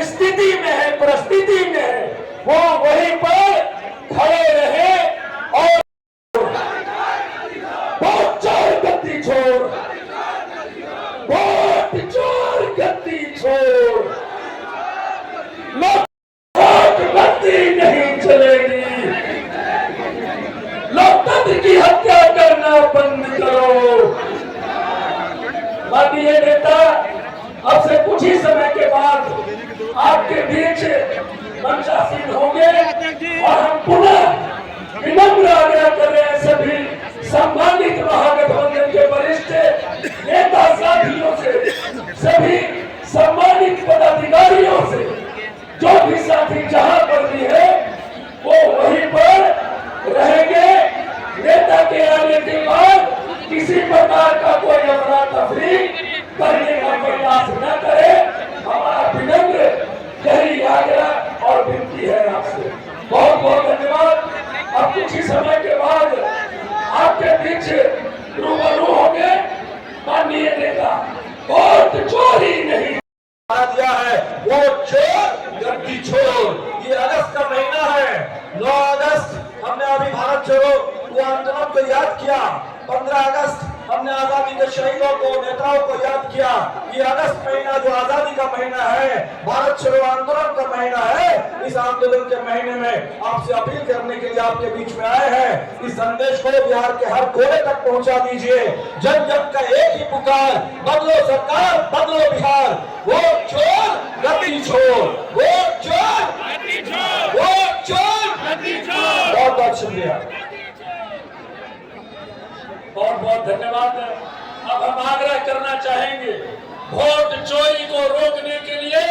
स्थिति में है, परिस्थिति में है, वो वहीं पर खड़े रहे और वोट चोर गद्दी छोड़, वोट चोर गद्दी छोड़, वोट गद्दी नहीं चलेगी, लोकतंत्र की हत्या करना बंद करो। माननीय नेता, अब से कुछ ही समय के बाद आपके बीच मंचासीन होंगे और हम पुनः विनम्र आग्रह कर रहे हैं सभी सम्मानित महागठबंधन के वरिष्ठ नेता साथियों से, सभी सम्मानित पदाधिकारियों से, जो भी साथी जहां पर भी है वो वहीं पर रहेंगे। नेता के आने के बाद किसी प्रकार का कोई अफरा तफरी करने का प्रयास न करे, हमारा विनम्र यही आग्रह और विनती है आपसे। बहुत बहुत धन्यवाद। अब कुछ ही समय के बाद आपके बीच रूबरू होंगे माननीय नेता। वोट चोरी नहीं दिया है, वोट चोर गद्दी छोड़। ये अगस्त का महीना है, 9 अगस्त हमने अभी भारत छोड़ो वो आंदोलन को याद किया, 15 अगस्त हमने आजादी के शहीदों को, नेताओं को याद किया। ये अगस्त महीना जो आजादी का महीना है, भारत छोड़ो आंदोलन का महीना है, इस आंदोलन के महीने में आपसे अपील करने के लिए आपके बीच में आए हैं। इस संदेश को बिहार के हर कोने तक पहुंचा दीजिए। जन जन का एक ही पुकार, बदलो सरकार, बदलो बिहार, वोट चोर गद्दी छोड़, वोट चोर गद्दी छोड़, वोट चोर गद्दी छोड़। बहुत बहुत शुक्रिया, बहुत बहुत धन्यवाद। अब हम आग्रह करना चाहेंगे, वोट चोरी को रोकने के लिए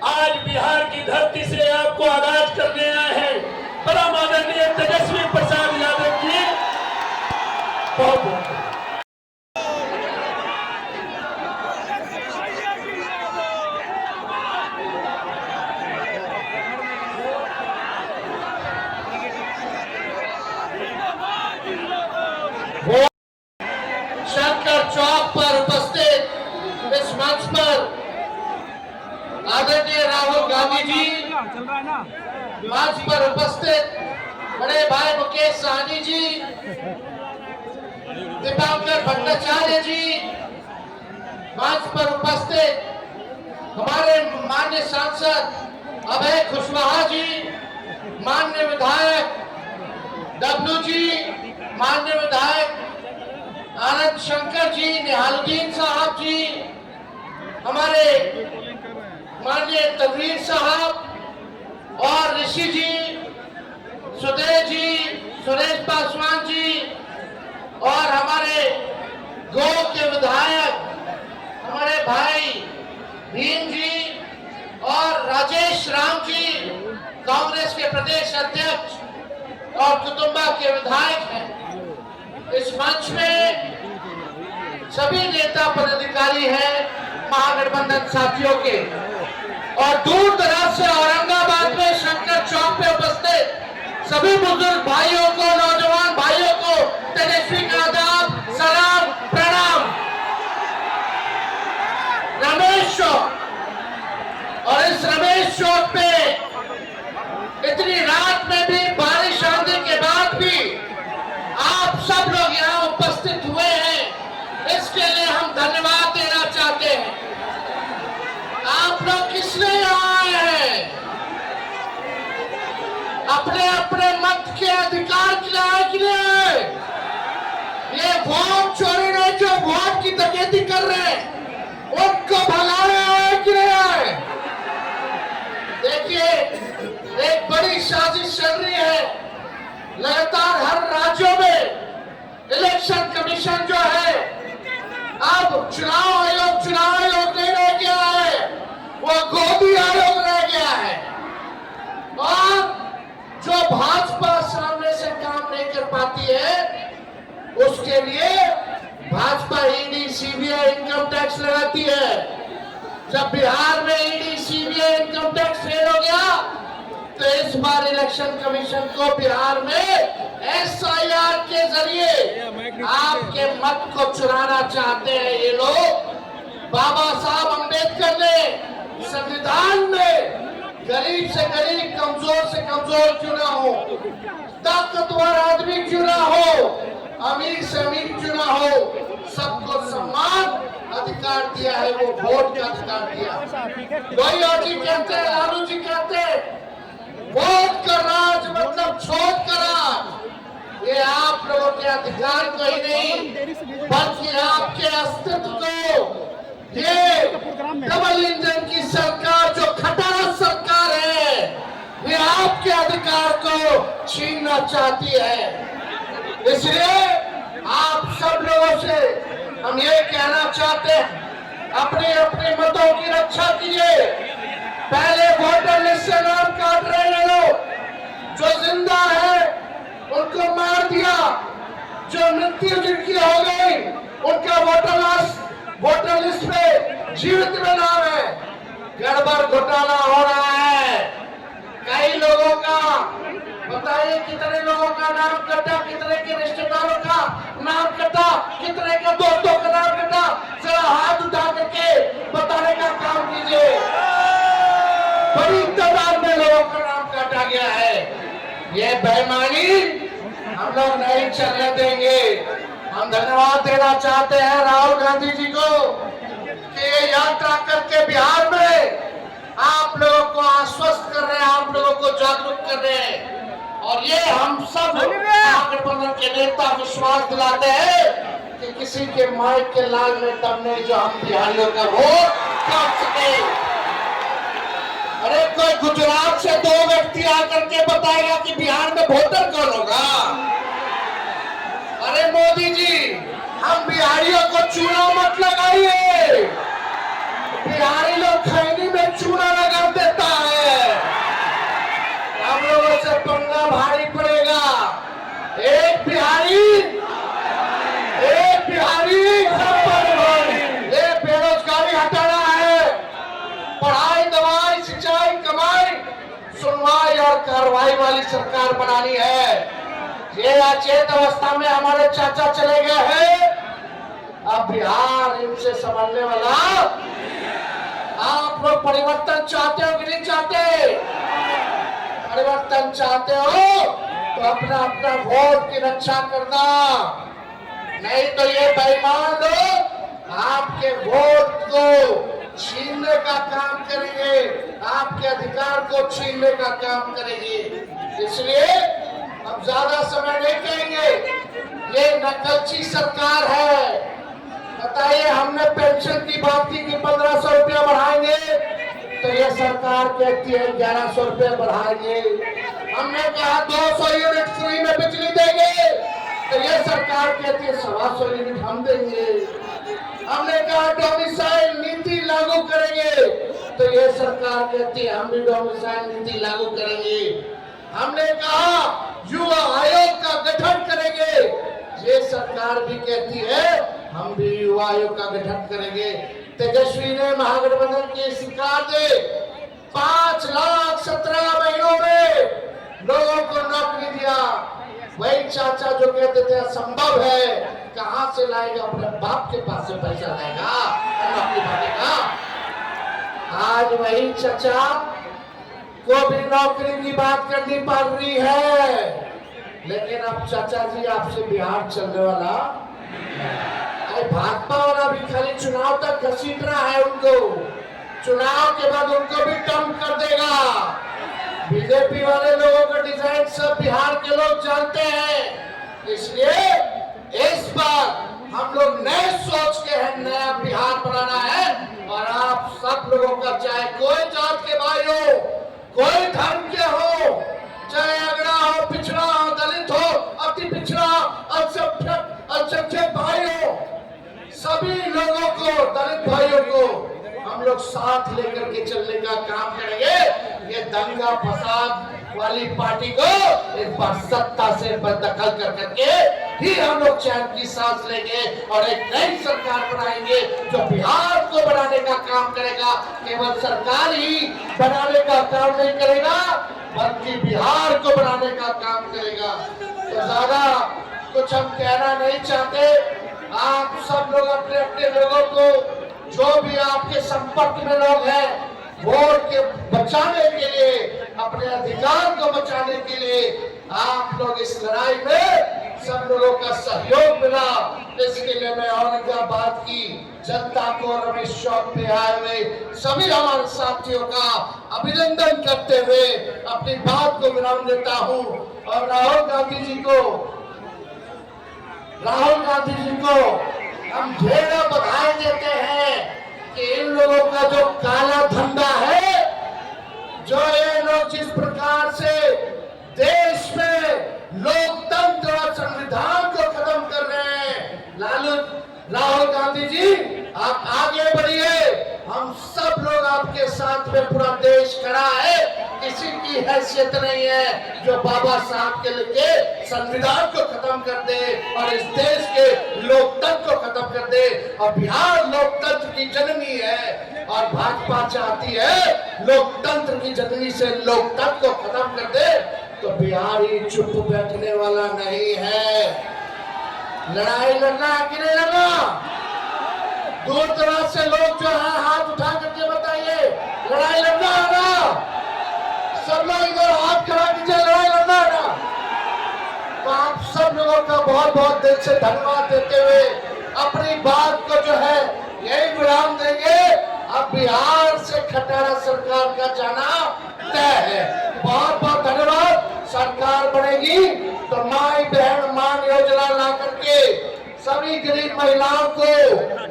आज बिहार की धरती से आपको आगाज करने आए हैं परम आदरणीय तेजस्वी प्रसाद यादव जी। बहुत बहुत शंकर चौक पर उपस्थित इस मंच पर आदरणीय राहुल गांधी जी, मंच पर उपस्थित बड़े भाई मुकेश सहनी जी, दीपांकर भट्टाचार्य जी, मंच पर उपस्थित हमारे माननीय सांसद अभय कुशवाहा जी, माननीय विधायक डब्लू जी, माननीय विधायक आनंद शंकर जी, निहालुद्दीन साहब जी, हमारे माननीय तनवीर साहब और ऋषि जी, सुदेश जी, सुरेश पासवान जी और हमारे गो के विधायक हमारे भाई भीम जी और राजेश राम जी, कांग्रेस के प्रदेश अध्यक्ष और कुटुंबा के विधायक हैं। इस मंच में सभी नेता पदाधिकारी हैं महागठबंधन साथियों के, और दूर दराज से औरंगाबाद में शंकर चौक पे उपस्थित सभी बुजुर्ग भाइयों को, नौजवान भाइयों को तेजस्वी का आदाब, सलाम, प्रणाम। रमेश चौक, और इस रमेश चौक पे इतनी रात में भी, बारिश आने के बाद भी आप सब लोग यहाँ उपस्थित हुए हैं, इसके लिए हम धन्यवाद देना चाहते हैं। आप लोग किस लिए आए हैं? अपने अपने मत के अधिकार के लिए आए कि नहीं? ये वोट चोरी नहीं, जो वोट की डकैती कर रहे हैं उनको भगाने आए कि नहीं आए? देखिए, एक बड़ी साजिश चल रही है। लगातार हर राज्यों में इलेक्शन कमीशन जो है, अब चुनाव आयोग नहीं रह गया है, वो गोदी आयोग रह गया है। और जो भाजपा सामने से काम नहीं कर पाती है, उसके लिए Bhajpa ED CBI income tax लगाती है। जब बिहार में ED CBI income tax fail हो गया, तो इस बार इलेक्शन कमीशन को बिहार में एसआईआर के जरिए मत को चुराना चाहते हैं ये लोग। बाबा साहब अंबेडकर ने संविधान में गरीब से गरीब, कमजोर से कमजोर क्यों ना हो, ताकतवर आदमी क्यों ना हो, अमीर से अमीर क्यों ना हो, सबको समान अधिकार दिया है, वो वोट का अधिकार दिया। लोहिया जी कहते हैं, लालू जी कहते हैं, वोट का राज मतलब छोड़ का राज। ये आप लोगों के अधिकार को ही नहीं बल्कि आपके अस्तित्व को, ये डबल इंजन की सरकार जो खटारा सरकार है, ये आपके अधिकार को छीनना चाहती है। इसलिए आप सब लोगों से हम ये कहना चाहते हैं, अपने अपने मतों की रक्षा कीजिए। पहले वोटर लिस्ट से नाम काट रहे लोग, जो जिंदा है उनको मार दिया, जो मृत्यु जिनकी हो गई उनका वोटर लिस्ट पे जीवित में नाम है। गड़बड़ घोटाला हो रहा है। कई लोगों का, बताइए कितने लोगों का नाम कटा, कितने के रिश्तेदारों का नाम कटा, कितने के दोस्तों का नाम कटा, जरा हाथ उठा करके बताने का काम कीजिए। बड़ी तादाद में लोगों का नाम काटा गया है। ये बेईमानी हम लोग नहीं चलने देंगे। हम धन्यवाद देना चाहते हैं राहुल गांधी जी को कि ये यात्रा करके बिहार में आप लोगों को आश्वस्त कर रहे हैं, आप लोगों को जागरूक कर रहे हैं। और ये हम सब महागठबंधन के नेता विश्वास दिलाते हैं कि किसी के माइक के लाल में दम नहीं जो हम बिहारियों का वोट काट सके। अरे कोई गुजरात से दो व्यक्ति आकर के बताएगा कि बिहार में वोटर कौन होगा? अरे मोदी जी, हम बिहारियों को चूना मत लगाइए। बिहारी लोग खैनी में चूना लगा देता है, हम लोगों से पंगा भारी पड़ेगा। एक बिहारी सब पर ये बेरोजगारी हटाना है, पढ़ाई, दवाई, सिंचाई, कमाई, सुनवाई और कार्रवाई वाली सरकार बनानी है। ये अचेत अवस्था में हमारे चाचा चले गए हैं, अब बिहार इनसे संभलने वाला। आप लोग परिवर्तन चाहते हो कि नहीं चाहते? परिवर्तन चाहते हो तो अपना अपना वोट की रक्षा करना, नहीं तो ये बेईमान लोग आपके वोट को छीनने का काम करेंगे, आपके अधिकार को छीनने का काम करेंगे। इसलिए अब ज्यादा समय नहीं कहेंगे। ये नकलची सरकार है। बताइए, हमने पेंशन की बात की कि 1500 रुपया बढ़ाएंगे, तो ये सरकार कहती है 1100 रुपया बढ़ाएंगे। हमने कहा 200 यूनिट फ्री में बिजली देंगे, तो ये सरकार कहती है 125 यूनिट हम देंगे। हमने कहा डोमिसाइल नीति लागू करेंगे, तो ये सरकार कहती है हम भी डोमिसाइल नीति लागू करेंगे। हमने कहा युवा आयोग का गठन करेंगे, ये सरकार भी कहती है हम भी युवा आयोग का गठन करेंगे। तेजस्वी ने महागठबंधन की सरकार ने 5,17,000 महीनों में लोगों को नौकरी दिया। वही चाचा जो कहते थे असंभव है, कहां से लाएगा, अपने बाप के पास से पैसा लाएगा नौकरी पाएगा। आज वही चाचा को भी नौकरी की बात करनी पड़ रही है। लेकिन अब चाचा जी आपसे बिहार चलने वाला, भाजपा वाला भी खाली चुनाव तक घसीट रहा है उनको, चुनाव के बाद उनको भी डंप कर देगा। बीजेपी वाले लोगों का डिजाइन सब बिहार के लोग जानते हैं। इसलिए इस बार हम लोग नए सोच के हैं, नया बिहार बनाना है। और आप सब लोगों का, चाहे कोई जात के भाई हो, कोई धर्म के हो, चाहे अगड़ा हो, पिछड़ा हो, दलित हो, अति पिछड़ा, अल्पसंख्यक भाई हो, सभी लोगों को, दलित भाइयों को हम लोग साथ लेकर के चलने का काम करेंगे। ये दंगा फसाद वाली पार्टी को इस बार सत्ता से बददखल कर करके ही हम लोग चैन की सांस लेंगे और एक नई सरकार बनाएंगे जो बिहार को बनाने का काम करेगा। केवल सरकार ही बनाने का काम नहीं करेगा, बल्कि बिहार को बनाने का काम करेगा। तो ज्यादा कुछ हम कहना नहीं चाहते। आप सब लोग अपने अपने लोगों को, जो भी आपके संपर्क में लोग हैं, वोट के बचाने के लिए, अपने अधिकार को बचाने के लिए आप लोग इस लड़ाई में सब लोगों का सहयोग मिला। इसके लिए मैं औरंगाबाद की जनता को, रमेश चौक पे आए हुए सभी हमारे साथियों का अभिनंदन करते हुए अपनी बात को विराम देता हूं। और राहुल गांधी जी को हम ढेर बधाई देते हैं कि इन लोगों का जो काला धंधा है, जो ये लोग जिस प्रकार से देश में लोकतंत्र और संविधान को खत्म कर रहे हैं, राहुल गांधी जी आप आगे बढ़िए, हम सब लोग आपके साथ में, पूरा देश खड़ा है। किसी की हैसियत नहीं है जो बाबा साहब के लिए संविधान को खत्म कर दे और इस देश के लोकतंत्र को खत्म कर दे। और बिहार लोकतंत्र की जननी है और भाजपा चाहती है लोकतंत्र की जननी से लोकतंत्र को खत्म कर दे, तो बिहारी चुप बैठने वाला नहीं है। लड़ाई लड़ना है कि नहीं लड़ना? दूर दराज से लोग जो है हाथ उठा करके बताइए, लड़ाई लड़ना है ना? सब लोग इधर हाथ खड़ा कीजिए, लड़ाई लड़ना है ना? तो आप सब लोगों का बहुत बहुत दिल से धन्यवाद देते हुए अपनी बात को जो है यही विराम देंगे। अब बिहार से खट्टारा सरकार का जाना तय है। बहुत बहुत धन्यवाद। सरकार बनेगी तो माई बहन मान योजना ला करके सभी गरीब महिलाओं को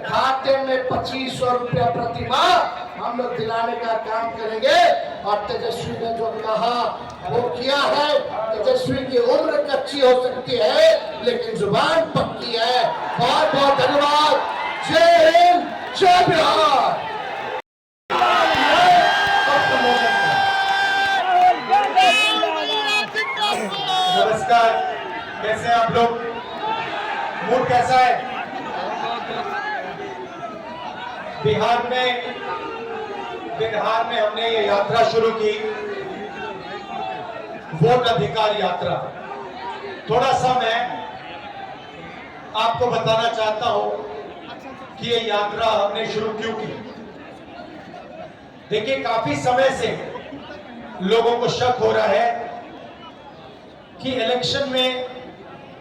खाते में 2500 रुपया प्रति माह हम लोग दिलाने का काम करेंगे। और तेजस्वी ने जो कहा वो किया है। तेजस्वी की उम्र कच्ची हो सकती है लेकिन जुबान पक्की है। बहुत बहुत धन्यवाद। जय हिंद, जय बिहार। नमस्कार, कैसे हैं आप लोग? मूड कैसा है? बिहार में हमने ये यात्रा शुरू की, वोट अधिकार यात्रा। थोड़ा सा मैं आपको बताना चाहता हूं कि ये यात्रा हमने शुरू क्यों की। देखिए, काफी समय से लोगों को शक हो रहा है कि इलेक्शन में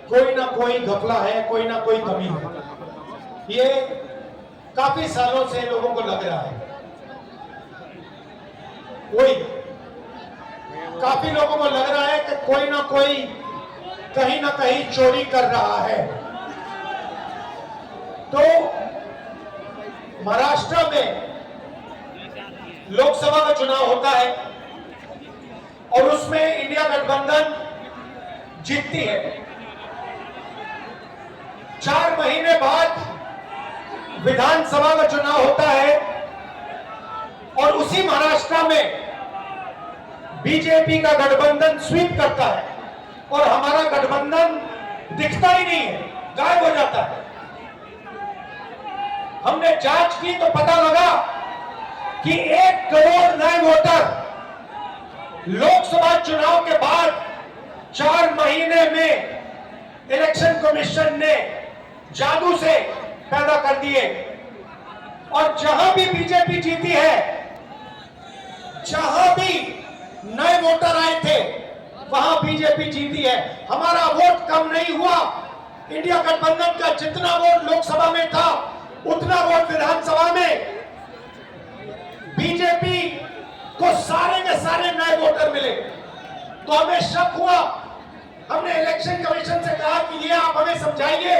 कोई ना कोई घपला है, कोई ना कोई कमी है। ये काफी सालों से लोगों को लग रहा है। काफी लोगों को लग रहा है कि कोई ना कोई कहीं ना कहीं चोरी कर रहा है। तो महाराष्ट्र में लोकसभा का चुनाव होता है और उसमें इंडिया गठबंधन जीतती है। 4 महीने बाद विधानसभा का चुनाव होता है और उसी महाराष्ट्र में बीजेपी का गठबंधन स्वीप करता है और हमारा गठबंधन दिखता ही नहीं है, गायब हो जाता है। हमने जांच की तो पता लगा कि 1 करोड़ नए वोटर लोकसभा चुनाव के बाद 4 महीने में इलेक्शन कमीशन ने जादू से पैदा कर दिए। और जहां भी बीजेपी जीती है, जहां भी नए वोटर आए थे, वहां बीजेपी जीती है। हमारा वोट कम नहीं हुआ। इंडिया गठबंधन का जितना वोट लोकसभा में था उतना वोट विधानसभा में बीजेपी को सारे के सारे नए वोटर मिले। तो हमें शक हुआ। हमने इलेक्शन कमीशन से कहा कि ये आप हमें समझाइए,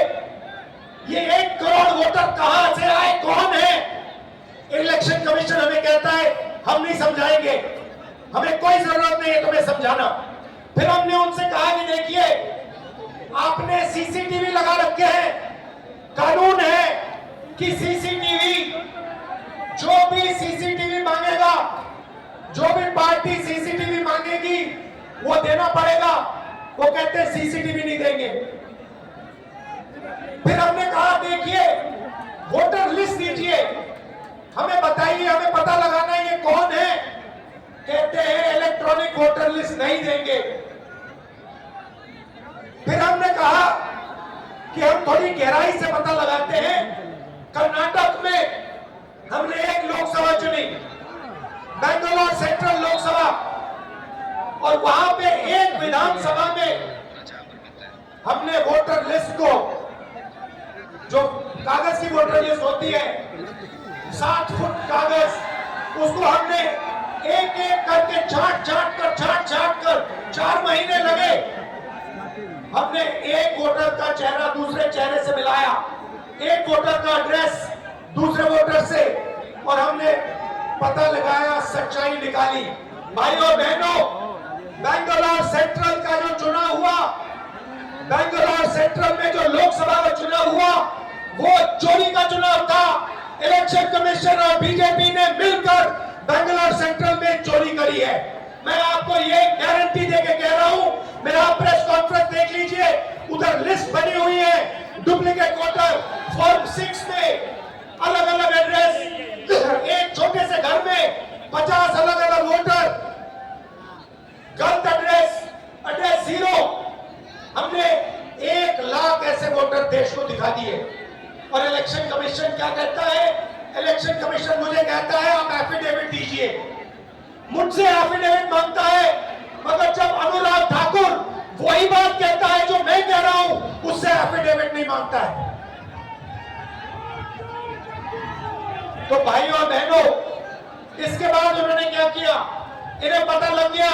ये 1 करोड़ वोटर कहां से आए, कौन है? इलेक्शन कमीशन हमें कहता है हम नहीं समझाएंगे, हमें कोई जरूरत नहीं है तुम्हें समझाना। फिर हमने उनसे कहा कि देखिए, आपने सीसीटीवी लगा रखे हैं, कानून है कि सीसीटीवी, जो भी सीसीटीवी मांगेगा, जो भी पार्टी सीसीटीवी मांगेगी वो देना पड़ेगा। वो कहते हैं सीसीटीवी नहीं देंगे। फिर हमने कहा देखिए, वोटर लिस्ट दीजिए, हमें बताइए, हमें पता लगाना है ये कौन है। कहते हैं इलेक्ट्रॉनिक वोटर लिस्ट नहीं देंगे। फिर हमने कहा कि हम थोड़ी गहराई से पता लगाते हैं। कर्नाटक में हमने एक लोकसभा चुनी, बेंगलोर सेंट्रल लोकसभा, और वहां पे एक विधानसभा में हमने वोटर लिस्ट को, जो कागज की वोटर लिस्ट होती है 60 फुट कागज, उसको हमने एक एक करके छाट कर 4 महीने लगे। हमने एक वोटर का चेहरा दूसरे चेहरे से मिलाया, एक वोटर का एड्रेस दूसरे वोटर से, और हमने पता लगाया, सच्चाई निकाली। भाइयों और बहनों, बेंगलोर सेंट्रल का जो चुनाव हुआ, बेंगलोर सेंट्रल में जो लोकसभा का चुनाव हुआ, वो चोरी का चुनाव था। इलेक्शन कमीशन और बीजेपी ने मिलकर बेंगलोर सेंट्रल में चोरी करी है। मैं आपको ये गारंटी देके कह रहा हूं, मेरा प्रेस कॉन्फ्रेंस देख लीजिए, उधर लिस्ट बनी हुई है, डुप्लीकेट वोटर फॉर्म 6 में अलग अलग एड्रेस, एक छोटे से घर में 50 अलग अलग वोटर, गलत एड्रेस 0। हमने 1 लाख ऐसे वोटर देश को दिखा दिए। और इलेक्शन कमीशन क्या कहता है? इलेक्शन कमीशन मुझे कहता है आप एफिडेविट दीजिए, मुझसे एफिडेविट मांगता है, मगर जब अनुराग ठाकुर वही बात कहता है जो मैं कह रहा हूं, उससे एफिडेविट नहीं मांगता है। तो भाइयों और बहनों, इसके बाद उन्होंने क्या किया? इन्हें पता लग गया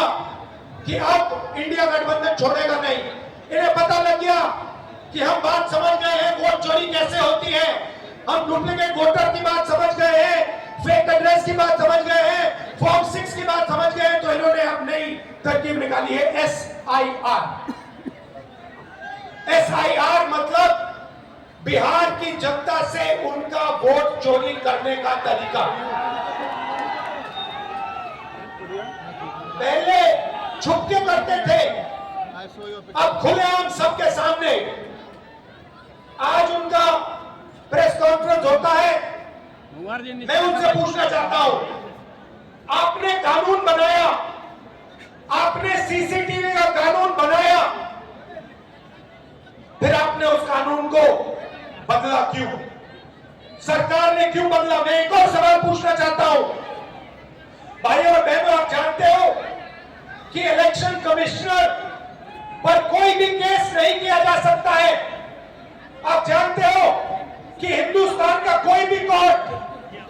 कि अब इंडिया गठबंधन छोड़ेगा नहीं। इन्हें पता लग गया कि हम बात समझ गए हैं, वोट चोरी कैसे होती है, हम डुप्लीकेट वोटर की बात समझ गए हैं, फेक एड्रेस की बात समझ गए हैं, फॉर्म 6 की बात समझ गए हैं। तो इन्होंने अब नई तरकीब निकाली है, SIR। SIR मतलब बिहार की जनता से उनका वोट चोरी करने का तरीका। पहले छुप के करते थे, अब खुलेआम सबके सामने। आज उनका प्रेस कॉन्फ्रेंस होता है, मैं उनसे पूछना चाहता हूं, आपने कानून बनाया, आपने सीसीटीवी का कानून बनाया, फिर आपने उस कानून को बदला क्यों? सरकार ने क्यों बदला? मैं एक और सवाल पूछना चाहता हूं। भाइयों और बहनों, आप जानते हो कि इलेक्शन कमिश्नर पर कोई भी केस नहीं किया जा सकता है। आप जानते हो कि हिंदुस्तान का कोई भी court,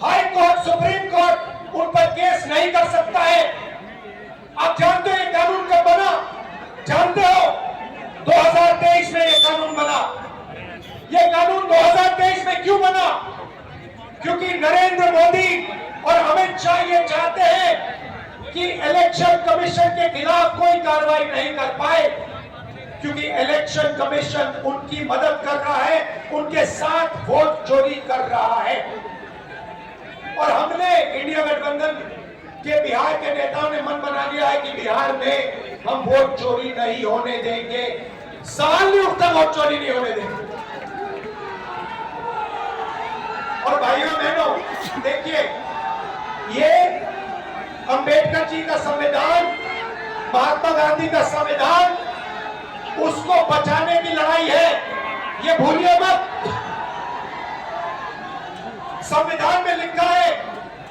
high court, supreme court उन पर केस नहीं कर सकता है। आप जानते हो ये कानून कब बना? जानते हो? 2023 में ये कानून बना। ये कानून 2023 में क्यों बना? क्योंकि नरेंद्र मोदी और अमित शाह ये चाहते हैं कि इलेक्शन कमीशन के खिलाफ कोई कार्रवाई नहीं कर पाए, क्योंकि इलेक्शन कमीशन उनकी मदद कर रहा है, उनके साथ वोट चोरी कर रहा है। और हमने, इंडिया गठबंधन के बिहार के नेताओं ने मन बना लिया है कि बिहार में हम वोट चोरी नहीं होने देंगे। सवाल नहीं उठता, वोट चोरी नहीं होने देंगे। और भाइयों बहनों, देखिए, ये अंबेडकर जी का संविधान, महात्मा गांधी का संविधान, उसको बचाने की लड़ाई है, ये भूलिए मत। संविधान में लिखा है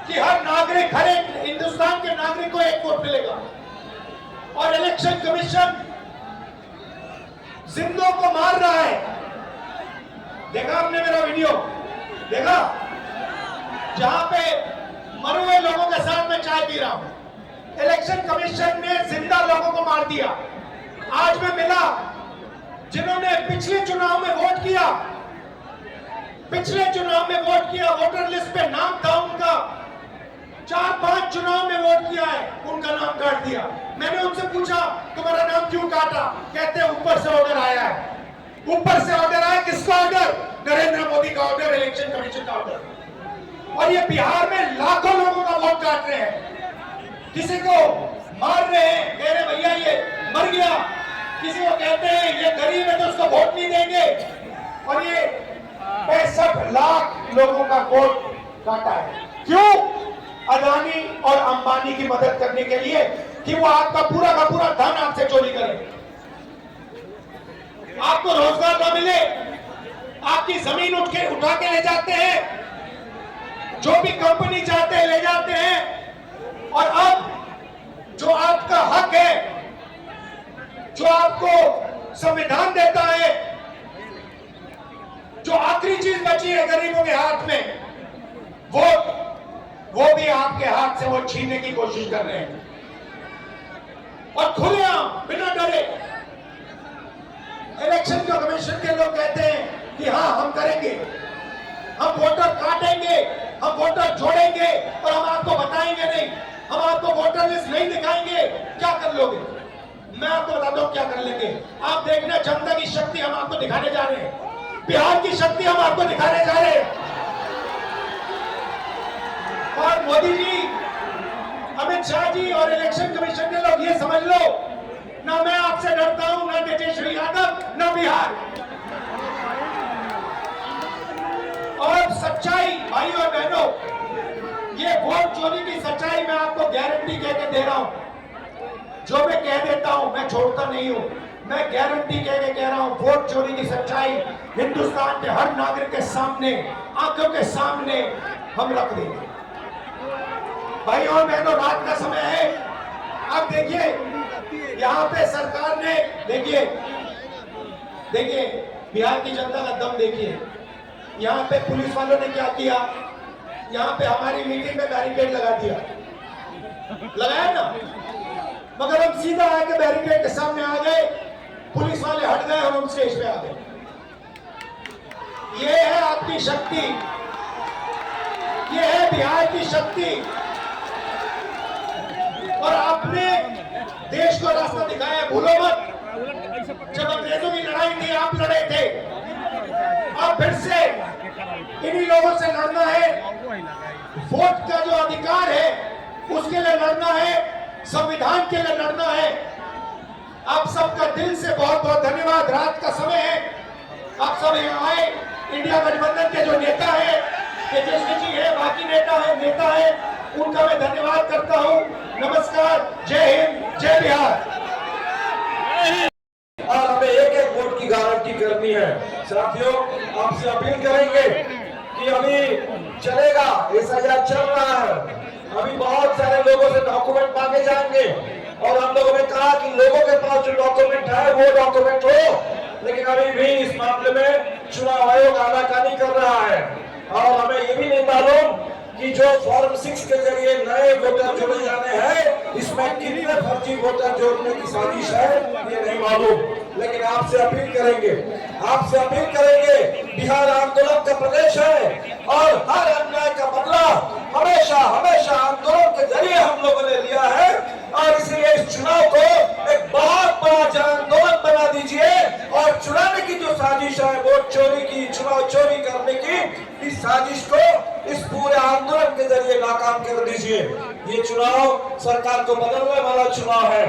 कि हर नागरिक, हर एक हिंदुस्तान के नागरिक को एक वोट मिलेगा। और इलेक्शन कमीशन जिंदों को मार रहा है। देखा आपने मेरा वीडियो? देखा? जहां पे मरे हुए लोगों के साथ मैं चाय पी रहा हूं। इलेक्शन कमीशन ने जिंदा लोगों को मार दिया। आज मैं मिला जिन्होंने पिछले चुनाव में वोट किया, पिछले चुनाव में वोट किया, वोटर लिस्ट पे नाम था उनका, 4-5 चुनाव में वोट किया है, उनका नाम काट दिया। मैंने उनसे पूछा तुम्हारा नाम क्यों काटा? कहते ऊपर से ऑर्डर आया है। ऊपर से ऑर्डर आया, किसका ऑर्डर? नरेंद्र मोदी का ऑर्डर, इलेक्शन कमीशन का ऑर्डर। और ये बिहार में लाखों लोगों का वोट काट रहे हैं, किसी को मार रहे हैं, कह रहे भैया ये मर गया, किसी को कहते हैं ये गरीब है तो उसको वोट नहीं देंगे। और ये 65 लाख लोगों का वोट काटा है। क्यों? अदानी और अंबानी की मदद करने के लिए कि वो आपका पूरा का पूरा धन आपसे चोरी करे, आपको रोजगार न मिले, जमीन उठा के ले जाते हैं, जो भी कंपनी चाहते हैं ले जाते हैं। और अब जो आपका हक है, जो आपको संविधान देता है, जो आखिरी चीज बची है गरीबों के हाथ में, वो भी आपके हाथ से वो छीनने की कोशिश कर रहे हैं। और खुलेआम बिना डरे इलेक्शन कमीशन के लोग कहते हैं कि हाँ हम करेंगे, हम वोटर काटेंगे, हम वोटर जोड़ेंगे और हम आपको बताएंगे नहीं, हम आपको वोटर लिस्ट नहीं दिखाएंगे। क्या कर लोगे? मैं आपको बता दूं क्या कर लेंगे। आप देखना, जनता की शक्ति हम आपको दिखाने जा रहे हैं, बिहार की शक्ति हम आपको दिखाने जा रहे हैं। और मोदी जी, अमित शाह जी और इलेक्शन कमीशन के लोग ये समझ लो, ना मैं आपसे डरता हूं, ना तेजस्वी यादव, ना बिहार। और सच्चाई भाई और बहनों, ये वोट चोरी की सच्चाई मैं आपको गारंटी कह के दे रहा हूं। जो मैं कह देता हूं मैं छोड़ता नहीं हूं, मैं गारंटी कह के कह रहा हूं, वोट चोरी की सच्चाई हिंदुस्तान के हर नागरिक के सामने, आंखों के सामने हम रख देंगे। भाई और बहनों, रात का समय है। अब देखिए यहाँ पे सरकार ने, देखिए बिहार की जनता का दम देखिए। यहाँ पे पुलिस वालों ने क्या किया, यहाँ पे हमारी मीटिंग में बैरिकेड लगा दिया, लगाया ना, मगर हम सीधा आके बैरिकेड के सामने आ गए, पुलिस वाले हट गए और हम स्टेज पे आ गए। ये है आपकी शक्ति, ये है बिहार की शक्ति। और आपने देश को रास्ता दिखाया, भूलो मत। जब अंग्रेजों की लड़ाई थी आप लड़े थे, अब फिर से इन्हीं लोगों से लड़ना है। वोट का जो अधिकार है उसके लिए लड़ना है, संविधान के लिए लड़ना है। आप सबका दिल से बहुत बहुत धन्यवाद। रात का समय है, आप सब यहाँ आए। इंडिया गठबंधन के जो नेता है, तेजस्वी जी है, बाकी नेता है, उनका मैं धन्यवाद करता हूँ। नमस्कार, जय हिंद, जय बिहार। और हमें एक एक वोट की गारंटी करनी है। साथियों, आपसे अपील करेंगे कि अभी चलेगा, SIR चल रहा है, अभी बहुत सारे लोगों से डॉक्यूमेंट मांगे जाएंगे और हम लोगों ने कहा कि लोगों के पास जो डॉक्यूमेंट है वो डॉक्यूमेंट हो, लेकिन अभी भी इस मामले में चुनाव आयोग आनाकानी कर रहा है। और हमें ये भी नहीं मालूम कि जो फॉर्म 6 के जरिए नए वोटर जोड़े जाने हैं, इसमें कितने फर्जी वोटर जोड़ने की साजिश है ये नहीं मालूम। लेकिन आपसे अपील करेंगे, बिहार आंदोलन का प्रदेश है और हर अन्याय का बदला हमेशा आंदोलन के जरिए हम लोगों ने लिया है। और इसलिए इस चुनाव को एक बहुत बड़ा जन आंदोलन बना दीजिए और चुनाने की जो साजिश है, वोट चोरी की, चुनाव चोरी करने की, इस साजिश को इस पूरे आंदोलन के जरिए नाकाम कर दीजिए। ये चुनाव सरकार को बदलने वाला चुनाव है।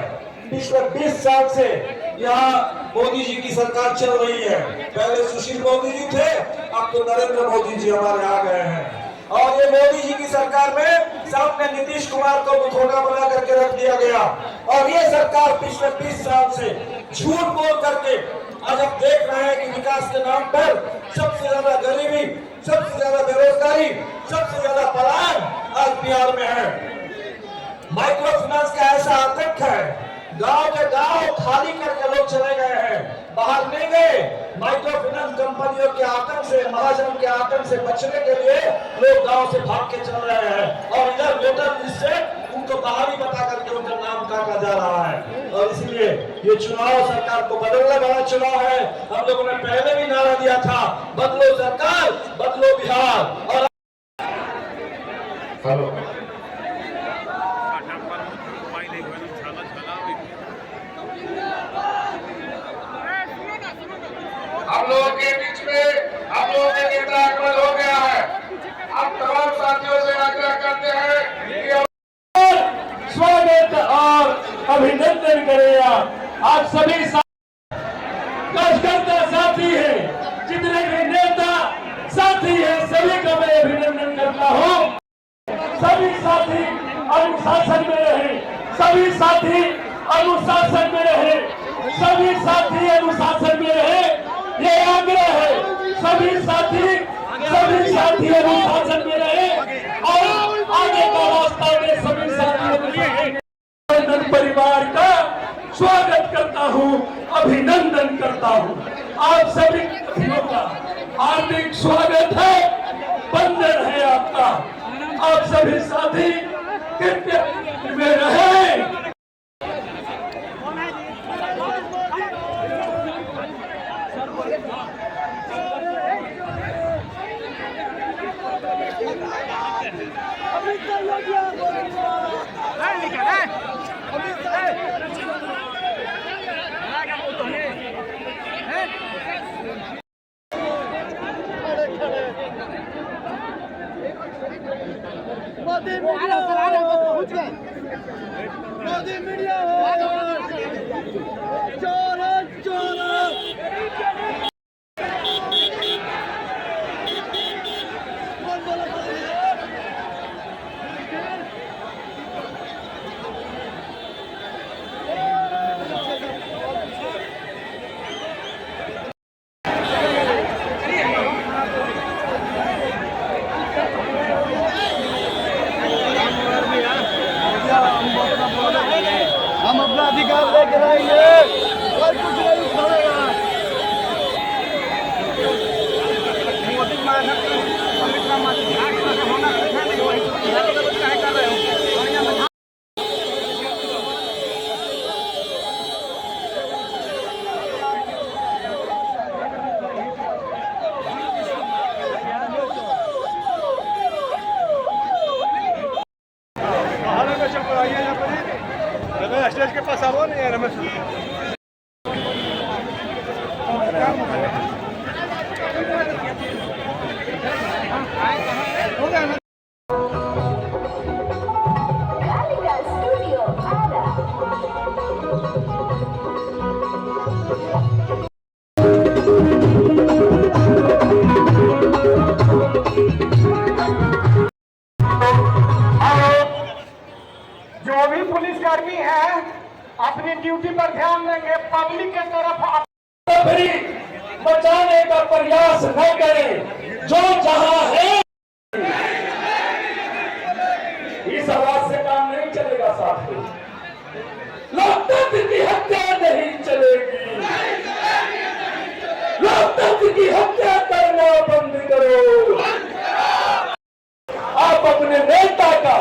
पिछले 20 साल से यहाँ मोदी जी की सरकार चल रही है। पहले सुशील मोदी जी थे, अब तो नरेंद्र मोदी जी हमारे आ गए हैं। और ये मोदी जी की सरकार में सामने नीतीश कुमार को मुखौटा बना करके रख दिया गया। और ये सरकार पिछले 20 साल से झूठ बोल करके आज आप देख रहे हैं कि विकास के नाम पर सबसे ज्यादा गरीबी, सबसे ज्यादा बेरोजगारी, सबसे ज्यादा पलायन आज बिहार में है। माइक्रो फाइनेंस का ऐसा आतंक है, गांव के गांव खाली करके लोग चले गए हैं, बाहर नहीं गए। माइक्रो फाइनेंस कंपनियों के आतंक से, महाजन के आतंक से बचने के लिए लोग गांव से भाग के चल रहे हैं और इधर वोटर लिस्ट से उनको बाहरी बता करके उनका नाम काटा जा रहा है। और इसलिए ये चुनाव सरकार को बदलने वाला चुनाव है। हम लोगों ने पहले भी नारा दिया था, बदलो सरकार, बदलो बिहार। और हेलो, हम लोगों के बीच में हम लोगों के नेता आगमन हो गया है। आप तमाम साथियों से आग्रह करते हैं कि स्वागत और अभिनंदन करेगा। आप सभी कार्यकर्ता साथी हैं, जितने भी नेता साथी हैं, सभी का मैं अभिनंदन करता हूँ। सभी साथी अनुशासन में रहे, सभी साथी अनुशासन में रहे, सभी साथी अनुशासन में रहे, ये आग्रह है। सभी साथी अभिनंदन करता हूँ। आप सभी साथियों का हार्दिक स्वागत है, वंदन है आपका। आप सभी साथी कृपया में रहें। मोदी मीडिया चोर चोर हम अपना अधिकार लेकर आएंगे और कुछ नहीं उखाड़ेगा। स्टेज के पास आओ नहीं रमेश जो भी पुलिसकर्मी है अपनी ड्यूटी पर ध्यान देंगे, पब्लिक के तरफ भी बचाने का प्रयास न करें। जो जहां है इस आवाज से काम नहीं चलेगा साथियों। लोकतंत्र की हत्या नहीं चलेगी। लोकतंत्र की हत्या करना बंद करो। आप अपने नेता का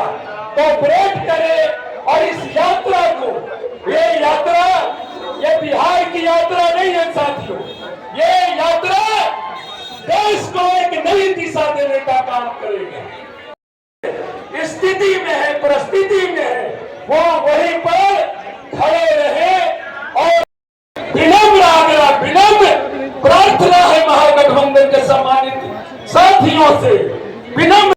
कोऑपरेट करें और इस यात्रा को, ये बिहार की यात्रा नहीं है साथियों। ये यात्रा देश को एक नई दिशा देने का काम करेगा। स्थिति में है, परिस्थिति में है, वो वहीं पर खड़े रहे। और विनम्र प्रार्थना है महागठबंधन के सम्मानित साथियों से, विनम्र